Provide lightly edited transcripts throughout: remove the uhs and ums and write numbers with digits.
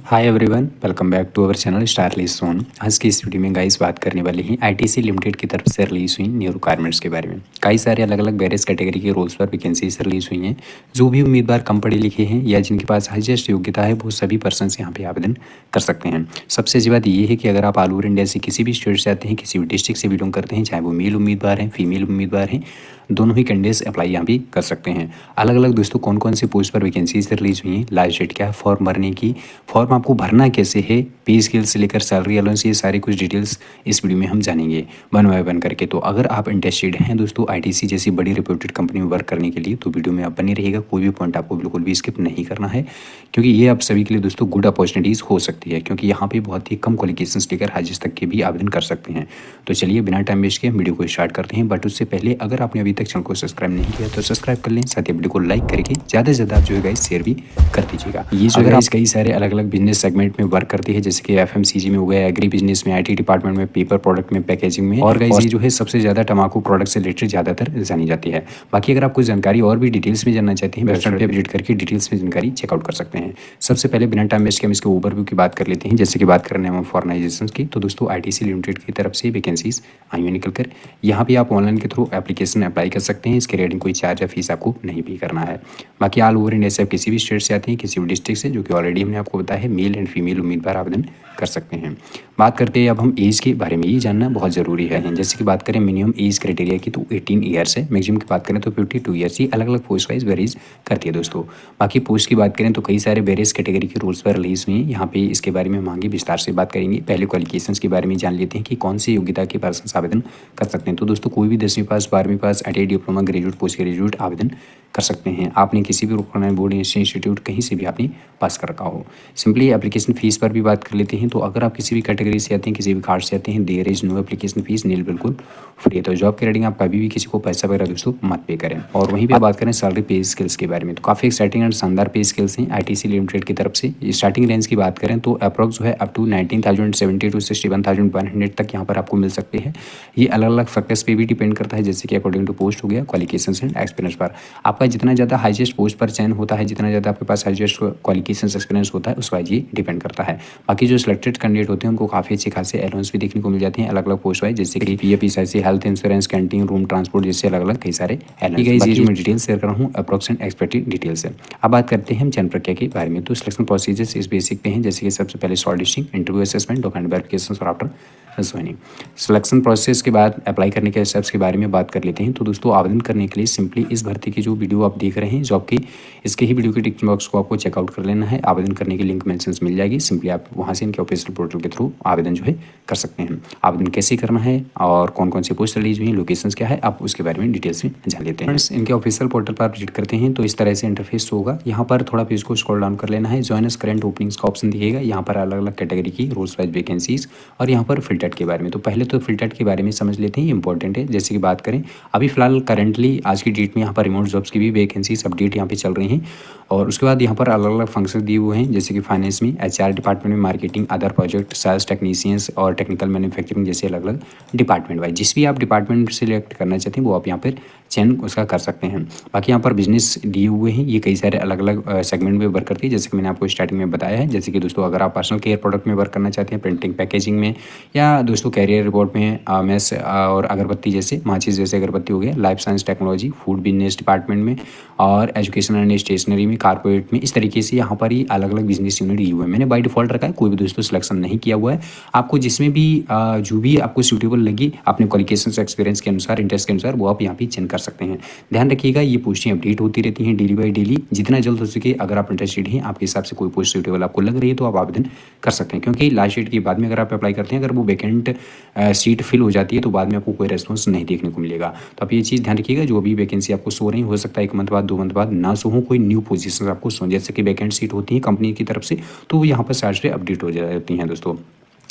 Hi everyone, welcome back to our channel star release zone. आज की इस video में गाइस बात करने वाले हैं आईटीसी लिमिटेड की तरफ से रिलीज हुई न्यू रिक्वायरमेंट्स के बारे में। कई सारे अलग अलग वेरियस कैटेगरी के रोल्स पर वैकेंसीज रिलीज हुई हैं। जो भी उम्मीदवार कम पढ़े लिखे हैं या जिनके पास हाईएस्ट योग्यता है वो सभी पर्सन यहाँ पे आवेदन कर सकते हैं। सबसे अच्छी बात ये है कि अगर आप ऑल ओवर इंडिया से किसी भी स्टेट से आते हैं, किसी भी डिस्ट्रिक्ट से बिलोंग करते हैं, चाहे वो मेल उम्मीदवार हैं फीमेल उम्मीदवार हैं, दोनों ही कैंडिडेट्स अप्लाई यहाँ भी कर सकते हैं। अलग अलग दोस्तों कौन कौन से पोस्ट पर वैकेंसीज रिलीज हुई हैं, लास्ट डेट क्या है, फॉर्म भरने की, फॉर्म आपको भरना कैसे है, पे स्केल से लेकर सैलरी अलाउंस, ये सारी कुछ डिटेल्स इस वीडियो में हम जानेंगे वन बाय वन करके। तो अगर आप इंटरेस्टेड हैं दोस्तों आईटीसी जैसी बड़ी रिप्यूटेड कंपनी में वर्क करने के लिए तो वीडियो में आप बने रहिएगा। कोई भी पॉइंट आपको बिल्कुल भी स्किप नहीं करना है, क्योंकि ये आप सभी के लिए दोस्तों गुड अपॉर्चुनिटीज़ हो सकती है, क्योंकि यहाँ पे बहुत ही कम क्वालिफिकेशंस लेकर हाजिर तक के भी आवेदन कर सकते हैं। तो चलिए बिना टाइम वेस्ट किए वीडियो को स्टार्ट करते हैं। बट उससे पहले अगर आपने अभी तक चैनल को सब्सक्राइब नहीं किया तो सब्सक्राइब कर लें, साथ ही वीडियो को लाइक करके ज़्यादा से ज़्यादा आप जो है गाइस शेयर भी कर दीजिएगा। ये जो गाइस कई सारे अलग अलग बिजनेस सेगमेंट में वर्क करती है, जैसे कि एफएमसीजी में हो गया, एग्री बिजनेस में, आईटी डिपार्टमेंट में, पेपर प्रोडक्ट में, पैकेजिंग में, और गाइस ये जो है सबसे ज़्यादा तंबाकू प्रोडक्ट से रिलेटेड ज़्यादातर जानी जाती है। बाकी अगर आप कोई जानकारी और भी डिटेल्स में जानना चाहते हैं, वेबसाइट पर विजिट करके डिटेल्स में जानकारी चेकआउट कर सकते हैं। सबसे पहले बिना टाइम वेस्ट के हम इसके ओवरव्यू की बात कर लेते हैं। जैसे कि बात करने हम फॉर्मलाइजेशन की, तो दोस्तों आईटीसी लिमिटेड की तरफ से वैकेंसीज आई हुई निकल कर। यहाँ पे आप ऑनलाइन के थ्रू एप्लीकेशन अप्लाई कर सकते हैं। इसके रेटिंग कोई चार्ज या फीस आपको नहीं पे करना है। बाकी ऑल ओवर इंडिया से आप किसी भी स्टेट से आते हैं, किसी भी डिस्ट्रिक्ट से, जो कि ऑलरेडी हमने आपको बताया है, मेल एंड फीमेल उम्मीदवार आवेदन कर सकते हैं। बात करते हैं अब हम एज के बारे में, ये जानना बहुत ज़रूरी है। जैसे कि बात करें मिनिमम एज क्राइटेरिया की तो 18 ईयर्स है, मैक्सिमम की बात करें तो 52 ईयर्स। ये अलग अलग पोस्ट वाइज वेरीज करती है दोस्तों। बाकी पोस्ट की बात करें तो कई सारे वेरियस कैटेगरी के रूल्स पर रिलीज हुई हैं। यहाँ पे इसके बारे में हम आगे विस्तार से बात करेंगे। पहले क्वालिफिकेशंस के बारे में जान लेते हैं कि कौन सी योग्यता के पर्सन आवेदन कर सकते हैं। तो दोस्तों कोई भी 10वीं पास, 12वीं पास, ITI diploma, graduate, post graduate आवेदन कर सकते हैं। आपने किसी भी रिकॉग्नाइज्ड बोर्ड इंस्टीट्यूट कहीं से भी आपने पास कर रखा हो। सिंपली एप्लीकेशन फीस पर भी बात कर लेते हैं। तो अगर आप किसी भी कैटेगरी से आते हैं, किसी भी कार्ड से आते हैं, there is no application fee, nil, बिल्कुल फ्री है। तो जॉब के रेटिंग आप कभी भी किसी को पैसा वगैरह दोस्तों मत पे करें। और वहीं पे बात करें सैलरी पे स्किल्स के बारे में, तो काफ़ी एक्साइटिंग एंड शानदार पे स्किल्स हैं आईटीसी लिमिटेड की तरफ से। स्टार्टिंग रेंज की बात करें तो अप्रॉक्स जो है अप टू 19,070 टू 61,100 तक यहाँ पर आपको मिल सकते हैं। ये अलग अलग फैक्टर्स पे भी डिपेंड करता है, जैसे कि अकॉर्डिंग टू पोस्ट हो गया, क्वालिफिकेशंस एंड एक्सपीरियंस पर। आपका जितना ज़्यादा हाईएस्ट पोस्ट पर चयन होता है, जितना ज़्यादा आपके पास हाईएस्ट क्वालिफिकेशंस एक्सपीरियंस होता है, उस वाइज ये डिपेंड करता है। बाकी जो सिलेक्टेड कैंडिडेट होते हैं उनको काफ़ी अच्छे खासे अलाउंस भी देखने को मिल जाते हैं अलग अलग पोस्ट वाइज, जैसे कि PF, ESIC, health insurance, canteen, room transport, जैसे अलग अलग कई सारे अलाउंस। ये जो मैं डिटेल्स शेयर कर रहा हूँ अप्रॉक्स एंड एक्सपेक्टेड डिटेल्स है। अब बात करते हैं हम चयन प्रक्रिया के बारे में। तो सिलेक्शन प्रोसीजर्स इस बेसिक पे हैं, जैसे कि सबसे पहले short listing, interview assessment, document verification और आफ्टर ज्वाइनिंग। सिलेक्शन प्रोसेस के बाद अप्लाई करने के स्टेप्स के बारे में बात कर लेते हैं। तो दोस्तों आवेदन करने के लिए सिंपली इस भर्ती की जो वीडियो आप देख रहे हैं जॉब की, इसके ही वीडियो के टिक बॉक्स को आपको चेकआउट कर लेना है। आवेदन करने की लिंक मेंशन मिल जाएगी, सिंपली आप वहां से इनके ऑफिशियल पोर्टल के थ्रू आवेदन जो है कर सकते हैं। आवेदन कैसे करना है और कौन कौन से पोस्ट रिलीज हुई, लोकेशंस क्या है, आप उसके बारे में डिटेल्स में जान लेते हैं। इनके ऑफिशियल पोर्टल पर विजिट करते हैं तो इस तरह से इंटरफेस होगा। यहाँ पर थोड़ा पेज को स्क्रॉल डाउन कर लेना है, जॉइन अस करंट ओपनिंग्स का ऑप्शन दिखेगा। यहाँ पर अलग अलग कैटेगरी की रोल्स वाइज वैकेंसीज और यहाँ पर फिल्टर्ड के बारे में। तो पहले तो फिल्टर्ड के बारे में समझ लेते हैं, इंपॉर्टेंट है। जैसे कि बात करें अभी फिलहाल करंटली आज की डेट में यहाँ पर रिमोट जॉब्स की भी वैकेंसीज अपडेट यहाँ पे चल रही हैं। और उसके बाद यहाँ पर अलग अलग फंक्शन दिए हुए हैं, जैसे कि फाइनेंस में, एचआर डिपार्टमेंट में, marketing, other project, sales technicians और टेक्निकल मैन्युफैक्चरिंग, जैसे अलग अलग डिपार्टमेंट वाइज जिस भी आप डिपार्टमेंट सिलेक्ट करना चाहते हैं वो आप यहाँ पर चयन उसका कर सकते हैं। बाकी यहाँ पर बिजनेस दिए हुए हैं, ये कई सारे अलग अलग सेगमेंट में वर्क करती है, जैसे कि मैंने आपको स्टार्टिंग में बताया है। जैसे कि दोस्तों अगर आप पर्सनल केयर प्रोडक्ट में वर्क करना चाहते हैं, प्रिंटिंग, पैकेजिंग में, या दोस्तों कैरियर रिपोर्ट में, मेस और अगरबत्ती जैसे माचिस जैसे अगरबत्ती हो गया, life science technology, food business department में, और एजुकेशन एंड स्टेशनरी में, कारपोरेट में, इस तरीके से यहाँ पर ही अलग अलग बिजनेस यूनिट दिए हुए हैं। मैंने बाय डिफॉल्ट रखा है, कोई भी दोस्तों सिलेक्शन नहीं किया हुआ है। आपको जिसमें भी जो भी आपको सूटेबल लगी अपने क्वालिफिकेशन एक्सपीरियंस के अनुसार, इंटरेस्ट के अनुसार, वो आप यहाँ पे चयन कर सकते हैं। ध्यान रखिएगा ये पोस्टें अपडेट होती रहती हैं डेली बाई डेली। जितना जल्द हो सके अगर आप इंटरेस्टेड हैं, आपके हिसाब से कोई पोस्ट सूटेबल आपको लग रही है तो आप आवेदन कर सकते हैं, क्योंकि लास्ट डेट के बाद में अगर आप अप्लाई करते हैं, अगर वो वैकेंट सीट फिल हो जाती है तो बाद में आपको कोई रेस्पॉन्स नहीं देखने को मिलेगा। तो आप ये चीज़ ध्यान रखिएगा, जो भी वैकेंसी आपको सो रही हो सकता है 1 मंथ बाद, 2 मंथ बाद ना सो हो, कोई न्यू पोजीशन आपको सो, जैसे कि वैकेंट सीट होती है कंपनी की तरफ से, तो वो यहाँ पर साइड से अपडेट हो जाती हैं दोस्तों।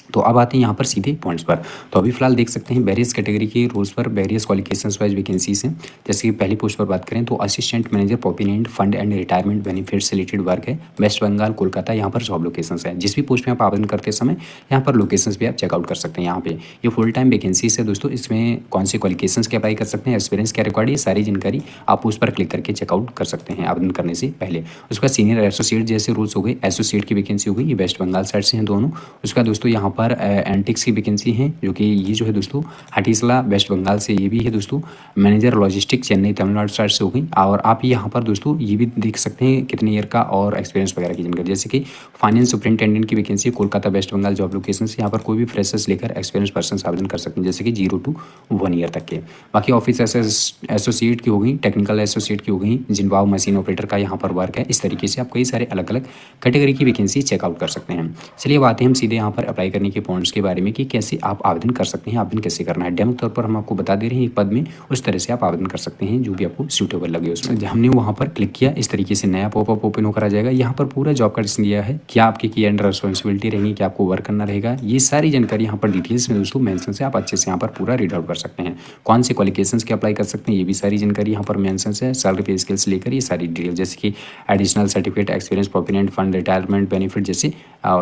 तो अब आते हैं यहाँ पर सीधे पॉइंट्स पर। तो अभी फिलहाल देख सकते हैं वेरियस कैटेगरी के रोल्स पर वेरियस क्वालिफिकेशंस वाइज वैकेंसीज हैं। जैसे कि पहली पोस्ट पर बात करें तो assistant manager provident fund and retirement benefits related work है, वेस्ट बंगाल कोलकाता, यहाँ पर जॉब लोकेशंस है। जिस भी पोस्ट में आप आवेदन करते समय यहाँ पर लोकेशंस भी आप चेकआउट कर सकते हैं। यहाँ पे ये फुल टाइम वैकेंसीज है दोस्तों, इसमें कौन से क्वालिफिकेशंस के अप्लाई कर सकते हैं, एक्सपीरियंस क्या रिक्वायर्ड, ये सारी जानकारी आप उस पर क्लिक करके चेकआउट कर सकते हैं आवेदन करने से पहले। उसका सीनियर एसोसिएट जैसे रोल्स हो गए, एसोसिएट की वैकेंसी हो गई, ये वेस्ट बंगाल साइड से हैं दोनों। उसका दोस्तों यहाँ पर एंटिक्स की वैकेंसी है, जो कि ये जो है दोस्तों हटीसला वेस्ट बंगाल से ये भी है दोस्तों। Manager logistic Chennai Tamil Nadu side से हो गई। और आप यहाँ पर दोस्तों ये भी देख सकते हैं कितने ईयर का और एक्सपीरियंस वगैरह की जानकारी। जैसे कि फाइनेंस सुपरिटेंडेंट की vacancy Kolkata West Bengal job location से, यहाँ पर कोई भी फ्रेशर्स लेकर एक्सपीरियंस पर्सन आवेदन कर सकते हैं, जैसे कि 0 to 1 ईयर तक के। बाकी ऑफिस एसोसिएट की हो गई, टेक्निकल एसोसिएट की हो गई, जिनवाव मशीन ऑपरेटर का यहाँ पर वर्क है। इस तरीके से आप कई सारे अलग अलग कैटेगरी की वैकेंसी चेकआउट कर सकते हैं। चलिए बात है हम सीधे यहाँ पर अप्लाई करने के पॉइंट्स के बारे में कि कैसे आप आवेदन कर सकते हैं, आवेदन कैसे करना है। डेमो तौर पर हम आपको बता दे रहे हैं एक पद में, उस तरह से आप आवेदन कर सकते हैं जो भी आपको सूटेबल लगे उसमें। हमने वहाँ पर क्लिक किया, इस तरीके से नया पॉपअप ओपन होकर आ जाएगा। यहाँ पर पूरा जॉब का डिस्क्रिप्शन दिया है, क्या आपकी की एंड रिस्पॉन्सिबिलिटी रहेंगी, क्या आपको वर्क करना रहेगा, ये सारी जानकारी यहाँ पर डिटेल्स में दोस्तों मेंशन से आप अच्छे से यहाँ पर पूरा रीड आउट कर सकते हैं। कौन से क्वालिफिकेशंस के अप्लाई कर सकते हैं, ये भी सारी जानकारी यहाँ पर मेंशन है। सैलरी पे स्केल से लेकर ये सारी डिटेल, जैसे कि additional certificate, experience, provident fund, retirement benefit जैसे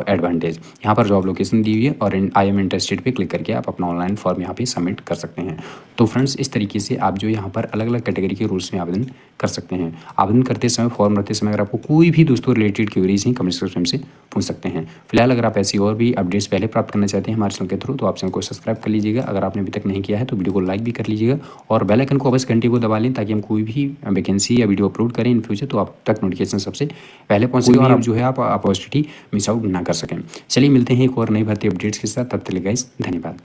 एडवांटेज। यहाँ पर जॉब लोकेशन दी हुई है और आई एम इंटरेस्टेड पे क्लिक करके आप अपना ऑनलाइन फॉर्म यहाँ पे सबमिट कर सकते हैं। तो फ्रेंड्स इस तरीके से आप जो यहाँ पर अलग अलग कैटेगरी के रूल्स में आवेदन कर सकते हैं। आवेदन करते समय, फॉर्म भरते समय अगर आपको कोई भी दोस्तों रिलेटेड क्वेरीज हैं कमेंट सेक्शन से पूछ सकते हैं। फिलहाल अगर आप ऐसी और भी अपडेट्स पहले प्राप्त करना चाहते हैं हमारे चैनल के थ्रू तो आप चैनल को सब्सक्राइब कर लीजिएगा। अगर आपने अभी तक नहीं किया है तो वीडियो को लाइक भी कर लीजिएगा और बेल आइकन को अवश्य घंटे को दबा लें, ताकि हम कोई भी वैकेंसी या वीडियो अपलोड करें इन फ्यूचर तो आप तक नोटिफिकेशन सबसे पहले पहुंचेगा और आप जो है आप अपॉर्चुनिटी मिस आउट ना कर सकें। चलिए मिलते हैं एक और नई भर्ती अपडेट्स के साथ, तब तक गाइस धन्यवाद।